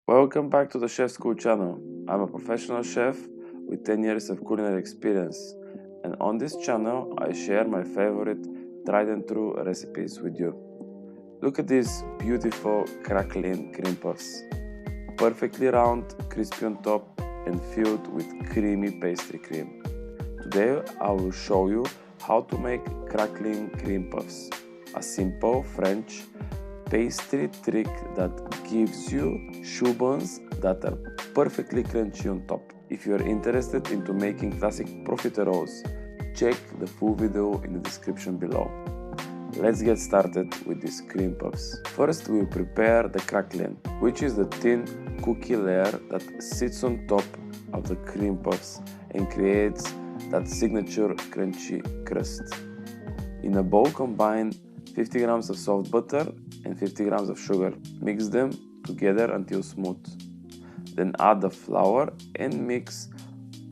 Welcome back to the Chef School channel. I'm a professional chef with 10 years of culinary experience, and on this channel I share my favorite tried and true recipes with you. Look at these beautiful craquelin cream puffs, perfectly round, crispy on top and filled with creamy pastry cream. Today I will show you how to make craquelin cream puffs, a simple French pastry trick that gives you choux buns that are perfectly crunchy on top. If you are interested into making classic profiteroles, check the full video in the description below. Let's get started with these cream puffs. First we will prepare the craquelin, which is the thin cookie layer that sits on top of the cream puffs and creates that signature crunchy crust. In a bowl combine 50 grams of soft butter and 50 grams of sugar. Mix them together until smooth. Then add the flour and mix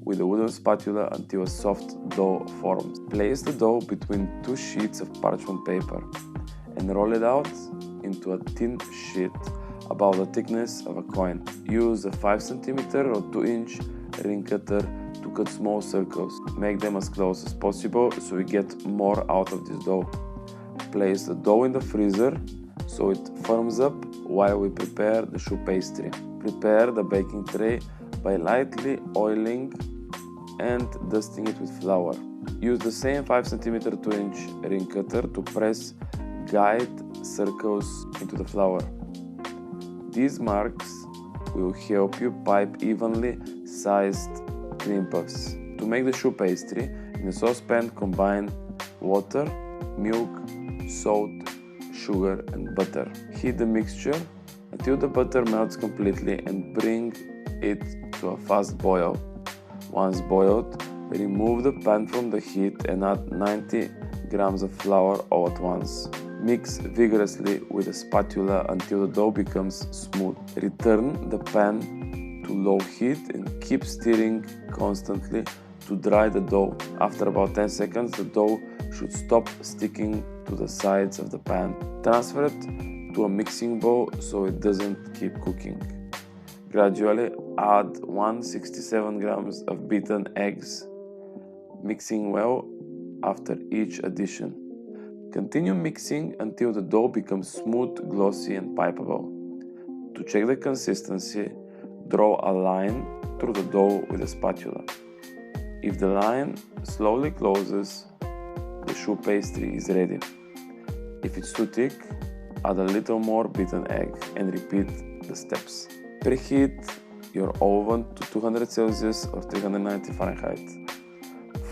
with a wooden spatula until a soft dough forms. Place the dough between two sheets of parchment paper and roll it out into a thin sheet about the thickness of a coin. Use a 5 cm or 2-inch ring cutter to cut small circles. Make them as close as possible so you get more out of this dough. Place the dough in the freezer so it firms up while we prepare the choux pastry. Prepare the baking tray by lightly oiling and dusting it with flour. Use the same 5 cm 2-inch ring cutter to press guide circles into the flour. These marks will help you pipe evenly sized cream puffs. To make the choux pastry, in a saucepan combine water, milk, salt, sugar and butter. Heat the mixture until the butter melts completely and bring it to a fast boil. Once boiled, remove the pan from the heat and add 90 grams of flour all at once. Mix vigorously with a spatula until the dough becomes smooth. Return the pan to low heat and keep stirring constantly to dry the dough. After about 10 seconds, the dough should stop sticking to the sides of the pan. Transfer it to a mixing bowl so it doesn't keep cooking. Gradually add 167 grams of beaten eggs, mixing well after each addition. Continue mixing until the dough becomes smooth, glossy and pipeable. To check the consistency, draw a line through the dough with a spatula. If the line slowly closes, the choux pastry is ready. If it's too thick, add a little more beaten egg and repeat the steps. Preheat your oven to 200 Celsius or 390 Fahrenheit.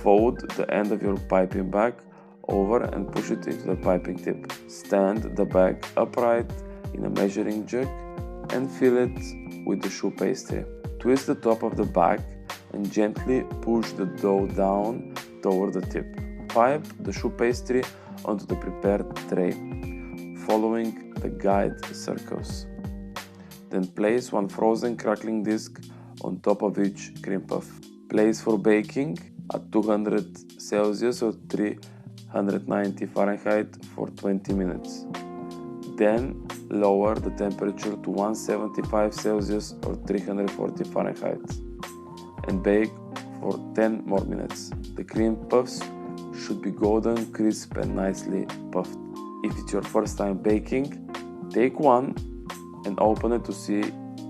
Fold the end of your piping bag over and push it into the piping tip. Stand the bag upright in a measuring jug and fill it with the choux pastry. Twist the top of the bag and gently push the dough down toward the tip. Pipe the choux pastry onto the prepared tray, following the guide circles. Then place one frozen crackling disc on top of each cream puff. Place for baking at 200 Celsius or 390 Fahrenheit for 20 minutes. Then lower the temperature to 175 Celsius or 340 Fahrenheit and bake for 10 more minutes. The cream puffs should be golden, crisp and nicely puffed. If it's your first time baking, take one and open it to see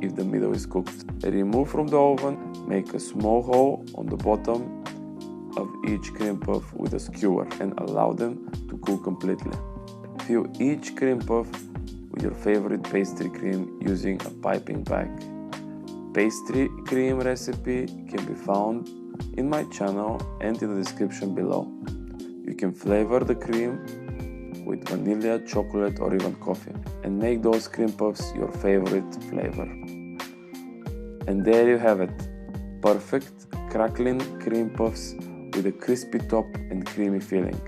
if the middle is cooked. Remove from the oven, make a small hole on the bottom of each cream puff with a skewer and allow them to cool completely. Fill each cream puff with your favorite pastry cream using a piping bag. Pastry cream recipe can be found in my channel and in the description below. You can flavor the cream with vanilla, chocolate or even coffee and make those cream puffs your favorite flavor. And there you have it, perfect craquelin cream puffs with a crispy top and creamy filling.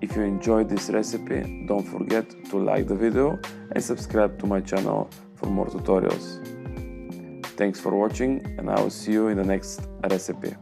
If you enjoyed this recipe, don't forget to like the video and subscribe to my channel for more tutorials. Thanks for watching and I will see you in the next recipe.